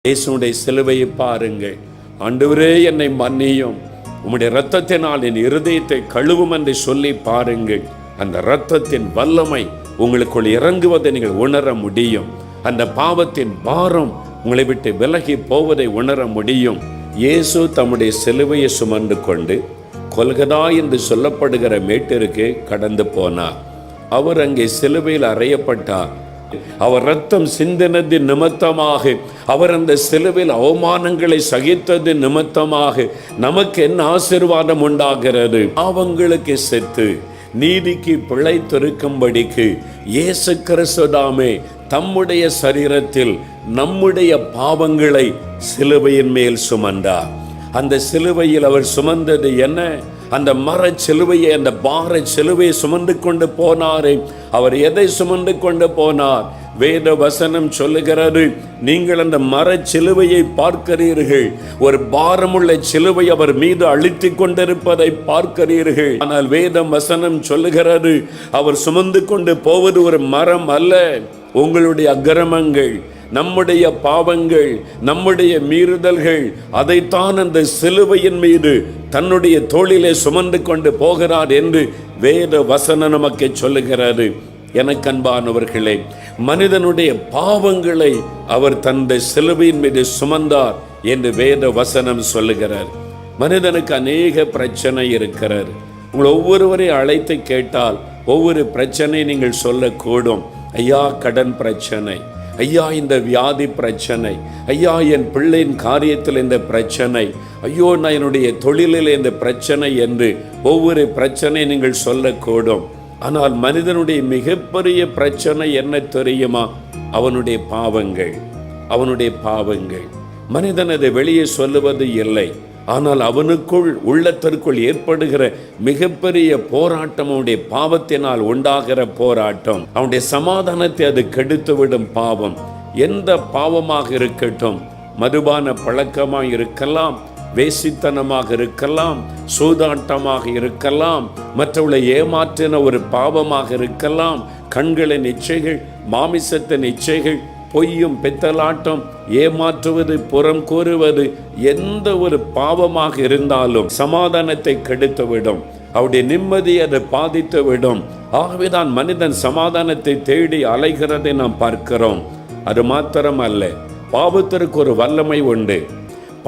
இயேசுடைய சிலுவையை பாருங்கள். ஆண்டவரே, என்னை மன்னியும், உம்முடைய இரத்தத்தினால் என் இருதயத்தை கழுவும் என்று சொல்லி பாருங்கள். அந்த இரத்தத்தின் வல்லமை உங்களுக்குள் இறங்குவதை நீங்கள் உணர முடியும். அந்த பாவத்தின் பாரம் உங்களை விட்டு விலகி போவதை உணர முடியும். இயேசு தம்முடைய சிலுவையை சுமந்து கொண்டு கொல்கதா என்று சொல்லப்படுகிற மேட்டிற்கு கடந்து போனார். அவர் அங்கே சிலுவையில் அறையப்பட்டார். அவர் ரத்தம் சிந்தினது நிமித்தமாக, அவர் அந்த சிலுவையில் அவமானங்களை சகித்தது நிமித்தமாக நமக்கு என்ன ஆசீர்வாதம் உண்டாகிறது? பாவங்களுக்கு செத்து நீதிக்கு பிழைத்திருக்கும்படிக்கு இயேசு கிறிஸ்து தாமே தம்முடைய சரீரத்தில் நம்முடைய பாவங்களை சிலுவையின் மேல் சுமந்தார். அந்த சிலுவையில் அவர் சுமந்தது என்ன? அந்த மர சிலுவையை, அந்த பார சிலுவையை சுமந்து கொண்டு போனாரே. அவர் எதை சுமந்து கொண்டு போனார்? வேத வசனம் சொல்லுகிறது, நீங்கள் அந்த மர சிலுவையை பார்க்கிறீர்கள், ஒரு பாரமுள்ள சிலுவை அவர் மீது அழுத்தி கொண்டிருப்பதை பார்க்கிறீர்கள். ஆனால் வேத வசனம் சொல்லுகிறது, அவர் சுமந்து கொண்டு போவது ஒரு மரம் அல்ல, உங்களுடைய அக்கிரமங்கள், நம்முடைய பாவங்கள், நம்முடைய மீறுதல்கள், அதைத்தான் அந்த சிலுவையின் மீது தன்னுடைய தோளிலே சுமந்து கொண்டு போகிறார் என்று வேத வசனம் நமக்கு சொல்லுகிறது. எனக்கு அன்பானவர்களே, மனிதனுடைய பாவங்களை அவர் தந்த சிலுவையின் மீது சுமந்தார் என்று வேத வசனம் சொல்லுகிறார். மனிதனுக்கு அநேக பிரச்சனை இருக்கிறார். உங்கள் ஒவ்வொருவரையும் அழைத்து கேட்டால் ஒவ்வொரு பிரச்சனை நீங்கள் சொல்லக்கூடும். ஐயா, கடன் பிரச்சனை, ஐயா இந்த வியாதி பிரச்சனை, ஐயா என் பிள்ளையின் காரியத்தில் இந்த பிரச்சனை, ஐயோ நான் என்னுடைய தொழிலில் இந்த பிரச்சனை என்று ஒவ்வொரு பிரச்சனை நீங்கள் சொல்லக்கூடும். ஆனால் மனிதனுடைய மிகப்பெரிய பிரச்சனை என்ன தெரியுமா? அவனுடைய பாவங்கள், அவனுடைய பாவங்கள். மனிதன் அதை வெளியே சொல்லுவது இல்லை. ஆனால் அவனுக்குள், உள்ளத்திற்குள் ஏற்படுகிற மிகப்பெரிய போராட்டம் அவனுடைய பாவத்தினால் உண்டாகிற போராட்டம். அவனுடைய சமாதானத்தை அது கெடுத்துவிடும் பாவம். எந்த பாவமாக இருக்கட்டும், மதுபான பழக்கமாக இருக்கலாம், வேசித்தனமாக இருக்கலாம், சூதாட்டமாக இருக்கலாம், மற்றவர்களை ஏமாற்றின ஒரு பாவமாக இருக்கலாம், கண்களின் இச்சைகள், மாமிசத்தின் இச்சைகள், பொய்யும் பித்தலாட்டம், ஏமாற்றுவது, புறம் கூறுவது, எந்த ஒரு பாவமாக இருந்தாலும் சமாதானத்தை கெடுத்துவிடும், அவருடைய நிம்மதியை அதை பாதித்துவிடும். ஆகவேதான் மனிதன் சமாதானத்தை தேடி அலைகிறதை நாம் பார்க்கிறோம். அது மாத்திரம் அல்ல, பாவத்திற்கு ஒரு வல்லமை உண்டு.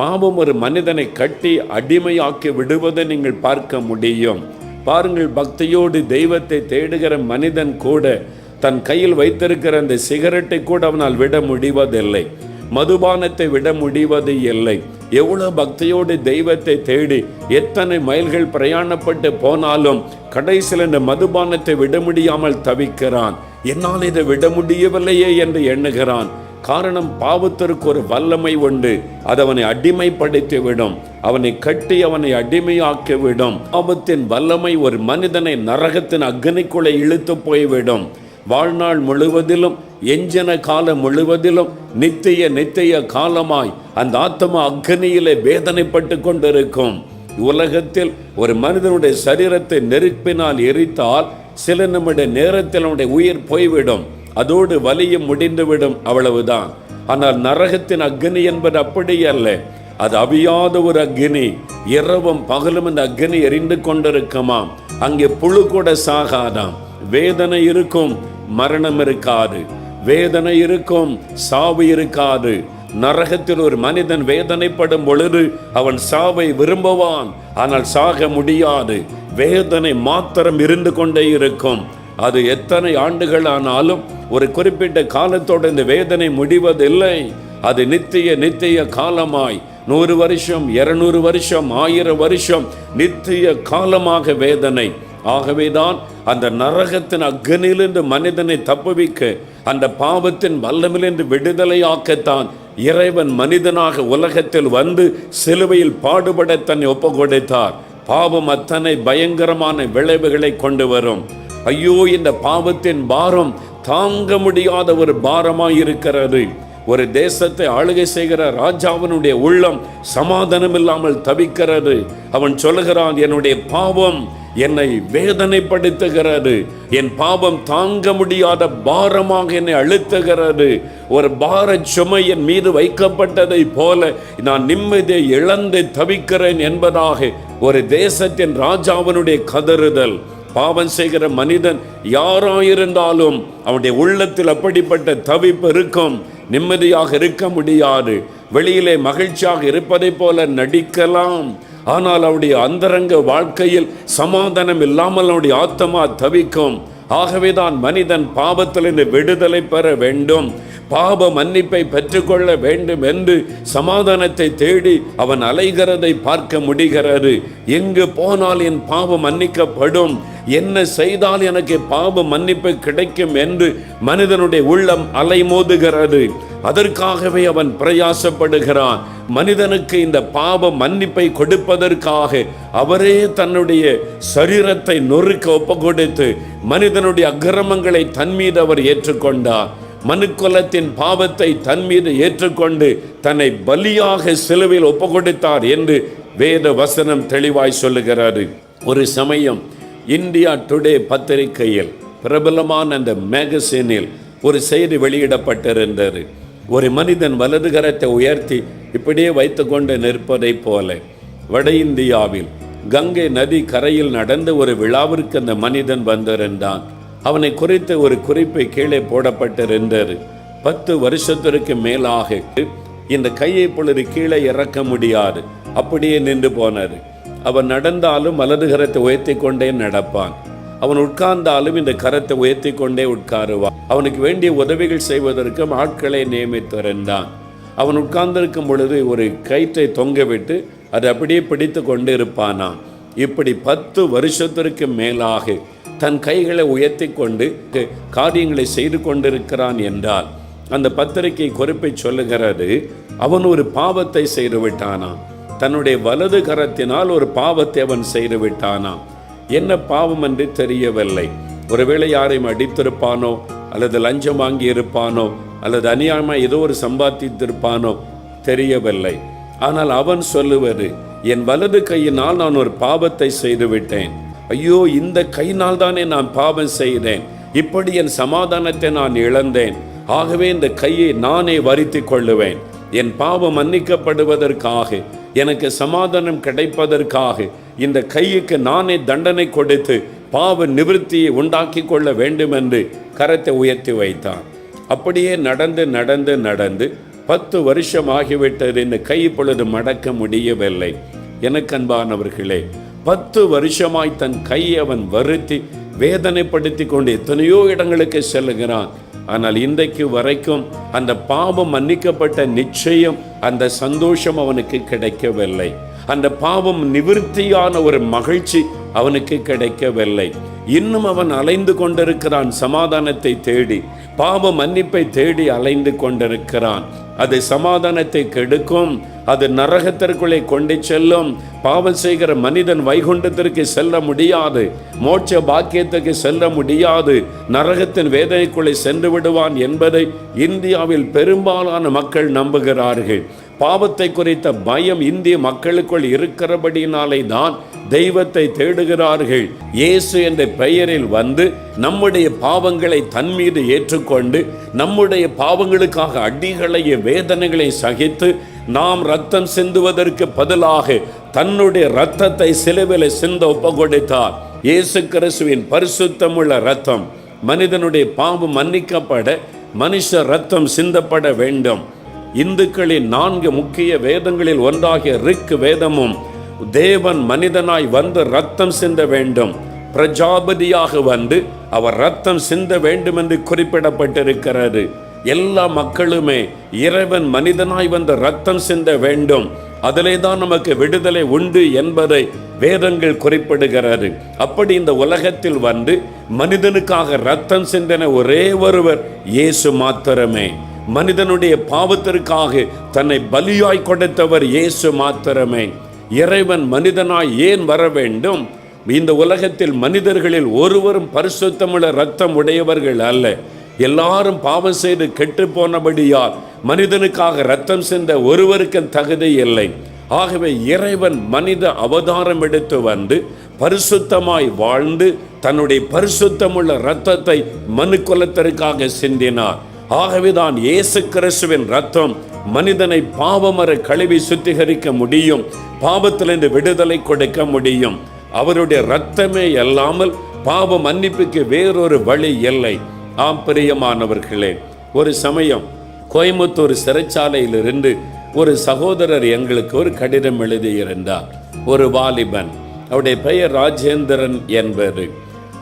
பாவம் ஒரு மனிதனை கட்டி அடிமையாக்கி விடுவதை நீங்கள் பார்க்க முடியும். பாருங்கள், பக்தியோடு தெய்வத்தை தேடுகிற மனிதன் கூட தன் கையில் வைத்திருக்கிற அந்த சிகரெட்டை கூட அவனால் விட முடிவதில்லை, மதுபானத்தை விட முடிவது இல்லை. எவ்வளவு பக்தியோடு தெய்வத்தை தேடி எத்தனை மைல்கள் பிரயாணப்பட்டு போனாலும் கடைசியில் இந்த மதுபானத்தை விட முடியாமல் தவிக்கிறான். என்னால் இதை விட முடியவில்லையே என்று எண்ணுகிறான். காரணம், பாவத்திற்கு ஒரு வல்லமை உண்டு. அது அவனை அடிமைப்படுத்திவிடும், அவனை கட்டி அவனை அடிமையாக்கிவிடும். பாவத்தின் வல்லமை ஒரு மனிதனை நரகத்தின் அக்னிக்குள்ளே இழுத்து போய்விடும். வாழ்நாள் முழுவதிலும், எஞ்சன காலம் முழுவதிலும், நித்திய காலமாய் அந்த ஆத்மா அக்னியிலே வேதனைப்பட்டு கொண்டிருக்கும். உலகத்தில் ஒரு மனிதனுடைய சரீரத்தை நெருப்பினால் எரித்தால் சில நிமிட நேரத்தில் அவனுடைய உயிர் போய்விடும், அதோடு வலியும் முடிந்துவிடும், அவ்வளவுதான். ஆனால் நரகத்தின் அக்னி என்பது அப்படி அல்ல. அது அவியாத ஒரு அக்னி. இரவும் பகலும் அந்த அக்னி எரிந்து கொண்டிருக்குமாம். அங்கே புழு கூட சாகாதாம். வேதனை இருக்கும், மரணம் இருக்காது. வேதனை இருக்கும், சாவு இருக்காது. நரகத்தில் ஒரு மனிதன் வேதனைப்படும் பொழுது அவன் சாவை விரும்புவான், ஆனால் சாக முடியாது. வேதனை மாத்திரம் இருந்து கொண்டே இருக்கும். அது எத்தனை ஆண்டுகள் ஆனாலும் ஒரு குறிப்பிட்ட காலத்தோடு இந்த வேதனை முடிவதில்லை. அது நித்திய காலமாய் 100 வருஷம், 200 வருஷம், 1000 வருஷம் நித்திய காலமாக வேதனை. ஆகவேதான் அந்த நரகத்தின் அக்னியிலிருந்து மனிதனை தப்புவிக்க, அந்த பாவத்தின் வல்லமிலிருந்து விடுதலையாக்கத்தான் இறைவன் மனிதனாக உலகத்தில் வந்து சிலுவையில் பாடுபட தன்னை ஒப்பு கொடுத்தார். பாவம் அத்தனை பயங்கரமான விளைவுகளை கொண்டு வரும். ஐயோ, இந்த பாவத்தின் பாரம் தாங்க முடியாத ஒரு பாரமாய் இருக்கிறது. ஒரு தேசத்தை ஆளுகை செய்கிற ராஜாவினுடைய உள்ளம் சமாதானம் இல்லாமல் தவிக்கிறது. அவன் சொல்லுகிறான், என்னுடைய பாவம் என்னை வேதனைப்படுத்துகிறது, என் பாவம் தாங்க முடியாத பாரமாக என்னை அழுத்துகிறது, ஒரு பார சுமை என் மீது வைக்கப்பட்டதை போல நான் நிம்மதியை இழந்து தவிக்கிறேன் என்பதாக ஒரு தேசத்தின் ராஜாவினுடைய கதறுதல். பாவம் செய்கிற மனிதன் யாராயிருந்தாலும் அவனுடைய உள்ளத்தில் அப்படிப்பட்ட தவிப்பு இருக்கும். நிம்மதியாக இருக்க முடியாது. வெளியிலே மகிழ்ச்சியாக இருப்பதை போல நடிக்கலாம், ஆனால் அவருடைய அந்தரங்க வாழ்க்கையில் சமாதானம் இல்லாமல் அவருடைய ஆத்மா தவிக்கும். ஆகவேதான் மனிதன் பாவத்திலிருந்து விடுதலை பெற வேண்டும், பாவ மன்னிப்பை பெற்றுக்கொள்ள வேண்டும் என்று சமாதானத்தை தேடி அவன் அலைகிறதை பார்க்க முடிகிறது. எங்கு போனால் என் பாவம் மன்னிக்கப்படும், என்ன செய்தால் எனக்கு பாவ மன்னிப்பு கிடைக்கும் என்று மனிதனுடைய உள்ளம் அலைமோதுகிறது. அதற்காகவே அவன் பிரயாசப்படுகிறான். மனிதனுக்கு இந்த பாவ மன்னிப்பை கொடுப்பதற்காக அவரே தன்னுடைய சரீரத்தை நொறுக்க ஒப்புக்கொடுத்து மனிதனுடைய அக்கிரமங்களை தன் மீது அவர் ஏற்றுக்கொண்டார். மனுக்குலத்தின் பாவத்தை தன் மீது ஏற்றுக்கொண்டு தன்னை பலியாக சிலுவையில் ஒப்புக்கொடுத்தார் என்று வேத வசனம் தெளிவாய் சொல்லுகிறாரு. ஒரு சமயம் இந்தியா டுடே பத்திரிகையில் பிரபலமான அந்த மேகசினில் ஒரு செய்தி வெளியிடப்பட்டிருந்தது. ஒரு மனிதன் வலது கரத்தை உயர்த்தி இப்படியே வைத்து கொண்டு நிற்பதை போல வட இந்தியாவில் கங்கை நதி கரையில் நடந்த ஒரு விழாவிற்கு அந்த மனிதன் வந்திருந்தான். அவனை குறித்து ஒரு குறிப்பை கீழே போடப்பட்டிருந்தது. 10 வருஷத்திற்கு மேலாக இந்த கையை பொழுது கீழே இறக்க முடியாது, அப்படியே நின்று போனது. அவன் நடந்தாலும் வலது கரத்தை உயர்த்தி கொண்டே நடப்பான். அவன் உட்கார்ந்தாலும் இந்த கரத்தை உயர்த்தி கொண்டே உட்காருவான். அவனுக்கு வேண்டிய உதவிகள் செய்வதற்கு ஆட்களை நியமித்திருந்தான். அவன் உட்கார்ந்திருக்கும் பொழுது ஒரு கயிற்றை தொங்க விட்டு அதை அப்படியே பிடித்து கொண்டு இருப்பானாம். இப்படி 10 வருஷத்திற்கு மேலாக தன் கைகளை உயர்த்தி கொண்டு காரியங்களை செய்து கொண்டிருக்கிறான் என்றால் அந்த பத்திரிகை குறிப்பை சொல்லுகிறது, அவன் ஒரு பாவத்தை செய்து விட்டானாம். தன்னுடைய வலது கரத்தினால் ஒரு பாவத்தை அவன் செய்து விட்டானாம். என்ன பாவம் என்று தெரியவில்லை. ஒருவேளை யாரையும் அடித்திருப்பானோ, அல்லது லஞ்சம் வாங்கி இருப்பானோ, அல்லது அநியாயமாக ஏதோ ஒரு சம்பாதித்திருப்பானோ தெரியவில்லை. ஆனால் அவன் சொல்லுவது, என் வலது கையினால் நான் ஒரு பாவத்தை செய்து விட்டேன். ஐயோ, இந்த கையினால் தானே நான் பாவம் செய்தேன், இப்படி என் சமாதானத்தை நான் இழந்தேன். ஆகவே இந்த கையை நானே வருத்தி கொள்ளுவேன். என் பாவம் மன்னிக்கப்படுவதற்காக, எனக்கு சமாதானம் கிடைப்பதற்காக இந்த கைக்கு நானே தண்டனை கொடுத்து பாவ நிவர்த்தியை உண்டாக்கி கொள்ள வேண்டும் என்று கரத்தை உயர்த்தி வைத்தான். அப்படியே நடந்து நடந்து நடந்து 10 வருஷம் ஆகிவிட்டது. இந்த கை இப்பொழுது மடக்க முடியவில்லை. எனக்கு அன்பானவர்களே, 10 வருஷமாய் தன் கையை அவன் வருத்தி வேதனைப்படுத்தி கொண்டு எத்தனையோ இடங்களுக்கு செல்லுகிறான். ஆனால் இன்றைக்கு வரைக்கும் அந்த பாவம் மன்னிக்கப்பட்ட நிச்சயம், அந்த சந்தோஷம் அவனுக்கு கிடைக்கவில்லை. அந்த பாவம் நிவர்த்தியான ஒரு மகிழ்ச்சி அவனுக்கு கிடைக்கவில்லை. இன்னும் அவன் அலைந்து கொண்டிருக்கிறான், சமாதானத்தை தேடி, பாவ மன்னிப்பை தேடி அலைந்து கொண்டிருக்கிறான். அது சமாதானத்தை கெடுக்கும், அது நரகத்திற்குள்ளே கொண்டு செல்லும். பாவம் செய்கிற மனிதன் வைகுண்டத்திற்கு செல்ல முடியாது, மோட்ச பாக்கியத்துக்கு செல்ல முடியாது, நரகத்தின் வேதனைக்குள்ளே சென்று விடுவான் என்பதை இந்தியாவில் பெரும்பாலான மக்கள் நம்புகிறார்கள். பாவத்தை குறித்த பயம் இந்திய மக்களுக்குள் இருக்கிறபடினாலே தான் தெய்வத்தை தேடுகிறார்கள். இயேசு என்ற பெயரில் வந்து நம்முடைய பாவங்களை தன் மீது ஏற்றுக்கொண்டு நம்முடைய பாவங்களுக்காக அடிகளையும் வேதனைகளை சகித்து நாம் ரத்தம் சிந்துவதற்கு பதிலாக தன்னுடைய ரத்தத்தை சிலுவையில் சிந்த ஒப்புக்கொடுத்தார். இயேசு கிறிஸ்துவின் பரிசுத்தமுள்ள ரத்தம், மனிதனுடைய பாவம் மன்னிக்கப்பட மனுஷ ரத்தம் சிந்தப்பட வேண்டும். இந்துக்களின் 4 முக்கிய வேதங்களில் ஒன்றாகிய ரிக் வேதமும் தேவன் மனிதனாய் வந்து ரத்தம் சிந்த வேண்டும், பிரஜாபதியாக வந்து அவர் ரத்தம் சிந்த வேண்டும் என்று குறிப்பிடப்பட்டிருக்கிறது. எல்லா மக்களுமே இறைவன் மனிதனாய் வந்து ரத்தம் சிந்த வேண்டும், அதிலே தான் நமக்கு விடுதலை உண்டு என்பதை வேதங்கள் குறிப்பிடுகிறது. அப்படி இந்த உலகத்தில் வந்து மனிதனுக்காக ரத்தம் சிந்தின ஒரே ஒருவர் இயேசு மாத்திரமே. மனிதனுடைய பாவத்திற்காக தன்னை பலியாய் கொடுத்தவர் இயேசு மாத்திரமே. இறைவன் மனிதனாய் ஏன் வர வேண்டும்? இந்த உலகத்தில் மனிதர்களில் ஒருவரும் பரிசுத்தமுள்ள இரத்தம் உடையவர்கள் அல்ல. எல்லாரும் பாவம் செய்து கெட்டு போனபடியால் மனிதனுக்காக இரத்தம் சிந்த ஒருவருக்கும் தகுதி இல்லை. ஆகவே இறைவன் மனித அவதாரம் எடுத்து வந்து பரிசுத்தமாய் வாழ்ந்து தன்னுடைய பரிசுத்தமுள்ள இரத்தத்தை மனுக்குலத்திற்காக சிந்தினார். ஆகவேதான் இயேசு கிறிஸ்துவின் இரத்தம் மனிதனை பாவமற கழுவி சுத்திகரிக்க முடியும், பாவத்திலிருந்து விடுதலை கொடுக்க முடியும். அவருடைய இரத்தமே அல்லாமல் பாவ மன்னிப்புக்கு வேறொரு வழி இல்லை. ஆம் பிரியமானவர்களே, ஒரு சமயம் கோயம்புத்தூர் சிறைச்சாலையிலிருந்து ஒரு சகோதரர் எங்களுக்கு ஒரு கடிதம் எழுதியிருந்தார். ஒரு வாலிபன், அவருடைய பெயர் ராஜேந்திரன் என்பது.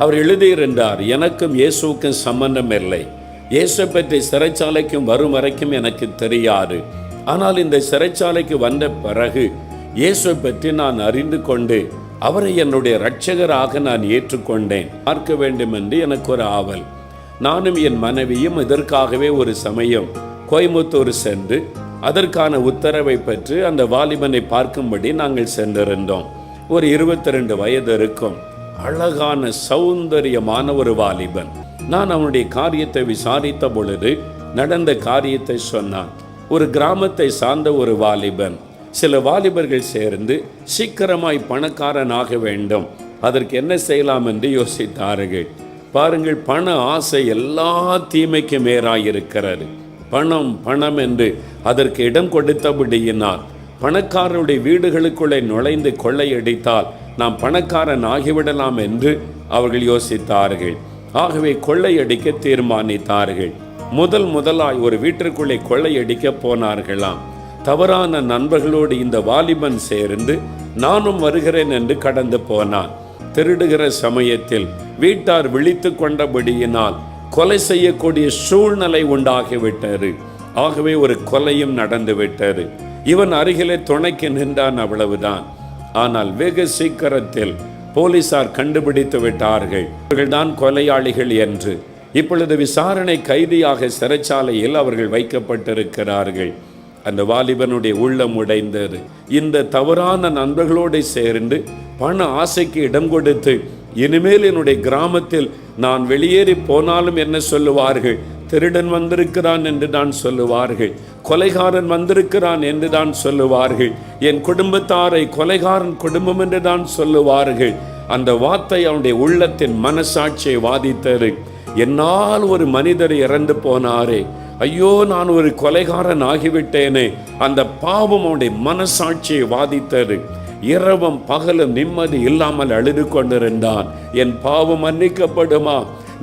அவர் எழுதியிருந்தார், எனக்கும் இயேசுக்கும் சம்பந்தம் இல்லை, இயேசு பற்றி சிறைச்சாலைக்கும் வரும் வரைக்கும் எனக்கு தெரியாது. ஆனால் இந்த சிறைச்சாலைக்கு வந்த பிறகு இயேசு பற்றி நான் அறிந்து கொண்டு அவரை என்னுடைய இரட்சகராக நான் ஏற்றுக்கொண்டேன். பார்க்க வேண்டும் என்று எனக்கு ஒரு ஆவல். நானும் என் மனைவியும் இதற்காகவே ஒரு சமயம் கோயம்புத்தூர் சென்று அதற்கான உத்தரவை பெற்று அந்த வாலிபனை பார்க்கும்படி நாங்கள் சென்றிருந்தோம். ஒரு 22 வயது இருக்கும், அழகான சௌந்தரியமான ஒரு வாலிபன். நான் அவனுடைய காரியத்தை விசாரித்த பொழுது நடந்த காரியத்தை சொன்னான். ஒரு கிராமத்தை சார்ந்த ஒரு வாலிபன். சில வாலிபர்கள் சேர்ந்து சீக்கிரமாய் பணக்காரனாக வேண்டும், அதற்கு என்ன செய்யலாம் என்று யோசித்தார்கள். பாருங்கள், பண ஆசை எல்லா தீமைக்கு மேலாயிருக்கிறது. பணம் பணம் என்று அதற்கு இடம் கொடுத்தபடியினால் பணக்காரருடைய வீடுகளுக்குள்ளே நுழைந்து கொள்ளையடித்தால் நாம் பணக்காரன் ஆகிவிடலாம் என்று அவர்கள் யோசித்தார்கள். ஆகவே கொள்ளையடிக்க தீர்மானித்தார்கள். முதலாய் ஒரு வீட்டிற்குள்ளே கொள்ளையடிக்க போனார்களாம். தவறான நண்பர்களோடு இந்த வாலிபன் சேர்ந்து நானும் வருகிறேன் என்று கடந்து போனான். திருடுகிற சமயத்தில் வீட்டார் விழித்து கொண்டபடியினால் கொலை செய்யக்கூடிய சூழ்நிலை உண்டாகிவிட்டது. ஆகவே ஒரு கொலையும் நடந்து விட்டது. இவன் அருகிலே துணைக்கு நின்றான், அவ்வளவுதான். ஆனால் வெகு சீக்கிரத்தில் போலீசார் கண்டுபிடித்து விட்டார்கள், இவர்கள்தான் கொலையாளிகள் என்று. இப்பொழுது விசாரணை கைதியாக சிறைச்சாலையில் அவர்கள் வைக்கப்பட்டிருக்கிறார்கள். அந்த வாலிபனுடைய உள்ளம் உடைந்தது. இந்த தவறான நண்பர்களோடு சேர்ந்து பண ஆசைக்கு இடம் கொடுத்து இனிமேல் என்னுடைய கிராமத்தில் நான் வெளியேறி போனாலும் என்ன சொல்லுவார்கள்? திருடன் வந்திருக்கிறான் என்று தான் சொல்லுவார்கள், கொலைகாரன் வந்திருக்கிறான் என்று தான் சொல்லுவார்கள், என் குடும்பத்தாரை கொலைகாரன் குடும்பம் என்று தான் சொல்லுவார்கள். அந்த வார்த்தை அவனுடைய உள்ளத்தின் மனசாட்சியை வாதித்தது. என்னால் ஒரு மனிதர் இறந்து போனாரே, ஐயோ நான் ஒரு கொலைகாரன் ஆகிவிட்டேனே, அந்த பாவம் அவனுடைய மனசாட்சியை வாதித்தது. இரவும் பகலும் நிம்மதி இல்லாமல் அழுது கொண்டிருந்தான். என் பாவம் மன்னிக்கப்படுமா,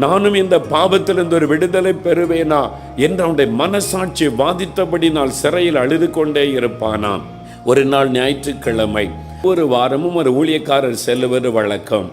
நானும் இந்த பாவத்திலிருந்து ஒரு விடுதலை பெறுவேனா என்று அவனுடைய மனசாட்சி வாதித்தபடி நான் சிறையில் அழுது கொண்டே இருப்பானாம். ஒரு நாள் ஞாயிற்றுக்கிழமை, ஒரு வாரமும் ஒரு ஊழியக்காரர் செல்லுவது வழக்கம்.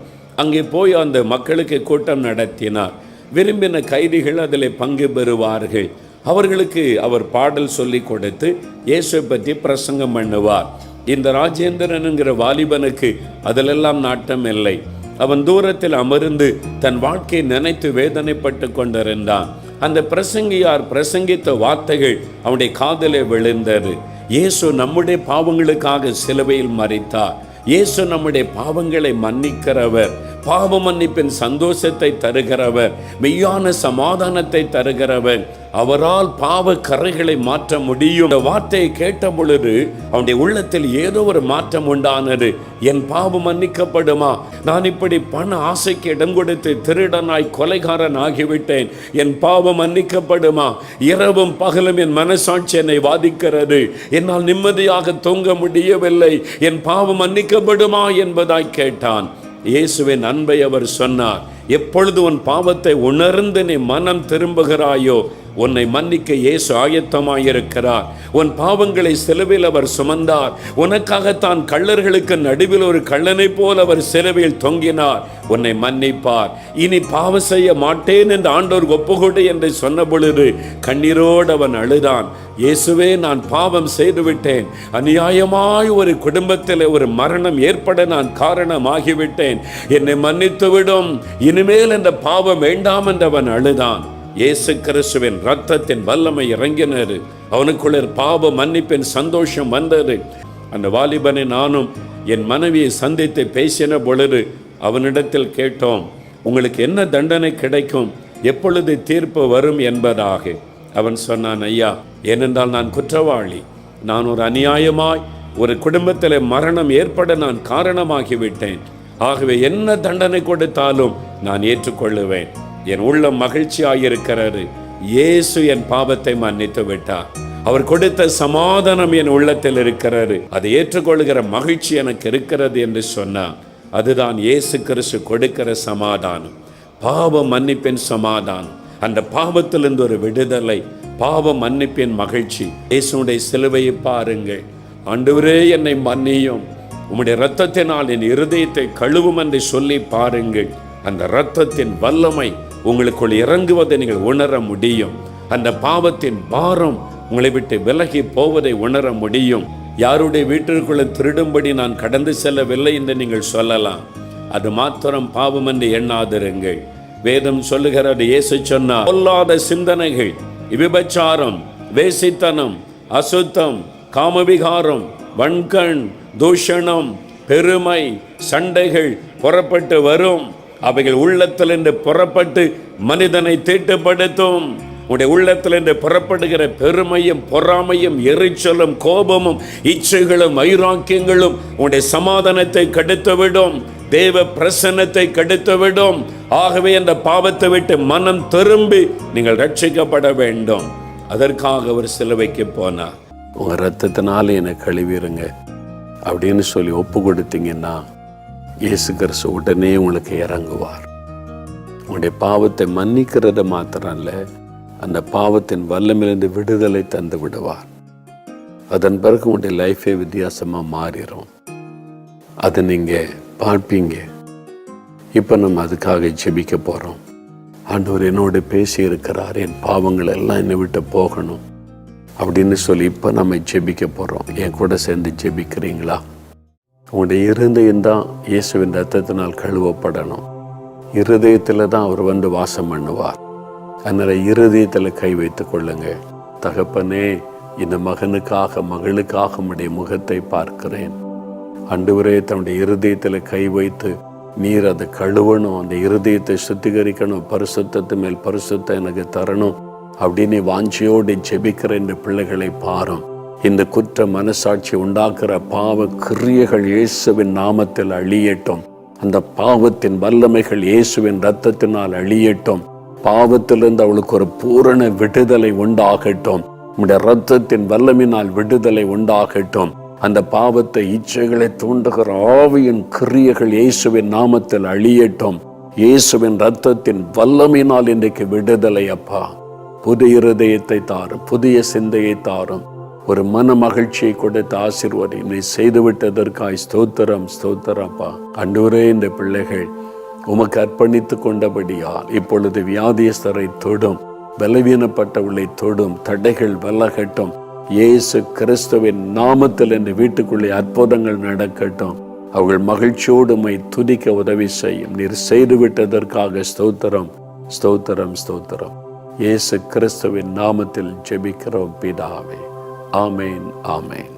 அங்கே போய் அந்த மக்களுக்கு கூட்டம் நடத்தினார். விரும்பின கைதிகள் அதில் பங்கு பெறுவார்கள். அவர்களுக்கு அவர் பாடல் சொல்லி கொடுத்து இயேசு பற்றி பிரசங்கம் பண்ணுவார். இந்த ராஜேந்திரன் என்கிற வாலிபனுக்கு அதிலெல்லாம் நாட்டம் இல்லை. அவன் தூரத்தில் அமர்ந்து தன் வாழ்க்கையை நினைத்து வேதனைப்பட்டு கொண்டிருந்தான். அந்த பிரசங்கியார் பிரசங்கித்த வார்த்தைகள் அவனுடைய காதிலே விழுந்தது. இயேசு நம்முடைய பாவங்களுக்காக சிலுவையில் மரித்தார். இயேசு நம்முடைய பாவங்களை மன்னிக்கிறவர், பாவ மன்னிப்பின் சந்தோஷத்தை தருகிறவர், மெய்யான சமாதானத்தை தருகிறவர். அவரால் பாவ கரைகளை மாற்ற முடியும். இந்த வார்த்தையை கேட்ட பொழுது அவனுடைய உள்ளத்தில் ஏதோ ஒரு மாற்றம் உண்டானது. என் பாவம் மன்னிக்கப்படுமா, நான் இப்படி பண ஆசைக்கு இடம் கொடுத்து திருடனாய் கொலைகாரன் ஆகிவிட்டேன், என் பாவம் மன்னிக்கப்படுமா, இரவும் பகலும் என் மனசாட்சி என்னை வாதிக்கிறது, என்னால் நிம்மதியாக தூங்க முடியவில்லை, என் பாவம் மன்னிக்கப்படுமா என்பதாய் கேட்டான். இயேசுவின் அன்பை அவர் சொன்னார். எப்பொழுது உன் பாவத்தை உணர்ந்து நீ மனம் திரும்புகிறாயோ உன்னை மன்னிக்க இயேசு ஆயத்தமாயிருக்கிறார். உன் பாவங்களை சிலுவையில் அவர் சுமந்தார். உனக்காகத்தான் கள்ளர்களுக்கு நடுவில் ஒரு கள்ளனை போல் அவர் சிலுவையில் தொங்கினார். உன்னை மன்னிப்பார். இனி பாவம் செய்ய மாட்டேன் என்று ஆண்டவர் ஒப்புக்கொடு என்று சொன்ன பொழுது கண்ணீரோடு அவன் அழுதான். இயேசுவே, நான் பாவம் செய்துவிட்டேன், அநியாயமாய் ஒரு குடும்பத்தில் ஒரு மரணம் ஏற்பட நான் காரணமாகிவிட்டேன், என்னை மன்னித்துவிடும், இனிமேல் அந்த பாவம் வேண்டாம் என்று அவன் அழுதான். இயேசு கிறிஸ்துவின் இரத்தத்தின் வல்லமை இறங்கினது. அவனுக்குள்ள பாவ மன்னிப்பின் சந்தோஷம் வந்தது. அந்த வாலிபனை நானும் என் மனைவியை சந்தித்து பேசின பொழுது அவனிடத்தில் கேட்டோம், உங்களுக்கு என்ன தண்டனை கிடைக்கும்? எப்பொழுது தீர்ப்பு வரும் என்பதாக. அவன் சொன்னான், ஐயா, ஏனென்றால் நான் குற்றவாளி. நான் ஒரு அநியாயமாய் ஒரு குடும்பத்தில் மரணம் ஏற்பட நான் காரணமாகிவிட்டேன். ஆகவே என்ன தண்டனை கொடுத்தாலும் நான் ஏற்றுக்கொள்ளுவேன். என் உள்ளம் மகிழ்ச்சியாயிருக்கிறது. இயேசு என் பாவத்தை மன்னித்து விட்டார். அவர் கொடுத்த சமாதானம் என் உள்ளத்தில் இருக்கிறது. அதை ஏற்றுக்கொள்கிற மகிழ்ச்சி எனக்கு இருக்கிறது என்று சொன்னார். அதுதான் இயேசு கிறிஸ்து கொடுக்கிற சமாதானம், பாவ மன்னிப்பின் சமாதானம். அந்த பாவத்திலிருந்து ஒரு விடுதலை, பாவ மன்னிப்பின் மகிழ்ச்சி. இயேசுடைய சிலுவையை பாருங்கள். ஆண்டவரே என்னை மன்னியும், உம்முடைய இரத்தத்தினால் என் இருதயத்தை கழுவும் என்று சொல்லி பாருங்கள். அந்த இரத்தத்தின் வல்லமை உங்களுக்குள் இறங்குவதை நீங்கள் உணர முடியும். அந்த பாவத்தின் பாரம் உங்களை விட்டு விலகி போவதை உணர முடியும். யாருடைய வீட்டிற்குள்ள திருடும்படி நான் கடந்து செல்லவில்லை என்று நீங்கள் சொல்லலாம். அது மாத்திரம் பாவம் என்று எண்ணாதிருங்கள். வேதம் சொல்லுகிறது, இயேசு சொன்னார், பொல்லாத சிந்தனைகள், விபச்சாரம், வேசித்தனம், அசுத்தம், காமவிகாரம், வன்கண், தூஷணம், பெருமை, சண்டைகள் புறப்பட்டு வரும். அவைகள் உள்ளத்திலிருந்து புறப்பட்டு மனிதனை தீட்டுப்படுத்தும். உடைய உள்ளத்திலிருந்து புறப்படுகிற பெருமையும் பொறாமையும் எரிச்சலும் கோபமும் இச்சைகளும் வைராக்கியங்களும் உடைய சமாதானத்தை கெடுத்துவிடும், தேவ பிரசன்னத்தை கெடுத்துவிடும். ஆகவே அந்த பாவத்தை விட்டு மனம் திரும்பி நீங்கள் ரட்சிக்கப்பட வேண்டும். அதற்காக அவர் சிலுவைக்கு போனார். உங்க ரத்தத்தினால என்னை கழுவிருங்க அப்படின்னு சொல்லி ஒப்பு கொடுத்தீங்கன்னா இயேசு கிறிஸ்து உடனே உங்களுக்கு இறங்குவார். உங்களுடைய பாவத்தை மன்னிக்கிறத மாத்திரம் இல்லை, அந்த பாவத்தின் வல்லமிலிருந்து விடுதலை தந்து விடுவார். அதன் பிறகு உங்களுடைய லைஃபே வித்தியாசமாக மாறிடும். அதை நீங்கள் பார்ப்பீங்க. இப்போ நம்ம அதுக்காக ஜெபிக்க போகிறோம். ஆண்டவர் என்னோட பேசி இருக்கிறார், என் பாவங்கள் எல்லாம் என்னை விட்டு போகணும் அப்படின்னு சொல்லி இப்போ நம்ம ஜெபிக்க போகிறோம். என் கூட சேர்ந்து ஜெபிக்கிறீங்களா? உங்களுடைய இருதயம் தான் இயேசுவின் ரத்தத்தினால் கழுவப்படணும். இருதயத்தில் தான் அவர் வந்து வாசம் பண்ணுவார். அதனால் இருதயத்தில் கை வைத்து கொள்ளுங்க. தகப்பனே, இந்த மகனுக்காக மகளுக்காக உம்முடைய முகத்தை பார்க்கிறேன். ஆண்டவரே, தன்னுடைய இருதயத்தில் கை வைத்து நீர் அதை கழுவணும், அந்த இருதயத்தை சுத்திகரிக்கணும், பரிசுத்தத்து மேல் பரிசுத்தம் எனக்கு தரணும் அப்படின்னு வாஞ்சியோடு ஜெபிக்கிற இந்த பிள்ளைகளை பாரும். இந்த குற்ற மனசாட்சி உண்டாக்குற பாவ கிரியைகள் இயேசுவின் நாமத்தில் அழியட்டும். அந்த பாவத்தின் வல்லமைகள் இயேசுவின் இரத்தத்தினால் அழியட்டும். பாவத்திலிருந்து அவளுக்கு ஒரு பூரண விடுதலை உண்டாகட்டும். உம்முடைய இரத்தத்தின் வல்லமையினால் விடுதலை உண்டாகட்டும். அந்த பாவத்தை இச்சைகளை தூண்டுகிற ஆவியின் கிரியைகள் இயேசுவின் நாமத்தில் அழியட்டும். இயேசுவின் இரத்தத்தின் வல்லமையினால் இன்றைக்கு விடுதலை அப்பா. புதிய இருதயத்தை தாரும், புதிய சிந்தையை தாரும், ஒரு மன மகிழ்ச்சியை கொடுத்து ஆசீர்வாதம் நீ செய்துவிட்டதற்காய் ஸ்தோத்திரம், ஸ்தோத்திரப்பா. ஆண்டவரே, இந்த பிள்ளைகள் உமக்கு அர்ப்பணித்து கொண்டபடியால் இப்பொழுது வியாதியஸ்தரை தொடும், பலவீனப்பட்டவளை தொடும், தடைகள் விலகட்டும். இயேசு கிறிஸ்துவின் நாமத்தில் இந்த வீட்டுக்குள்ளே அற்புதங்கள் நடக்கட்டும். அவர்கள் மகிழ்ச்சியோடு உம்மை துதிக்க உதவி செய்யும். நீர் செய்துவிட்டதற்காக ஸ்தோத்திரம், ஸ்தோத்திரம், ஸ்தோத்திரம். இயேசு கிறிஸ்துவின் நாமத்தில் ஜெபிக்கிறோம் பிதாவே. ஆமேன், ஆமேன்.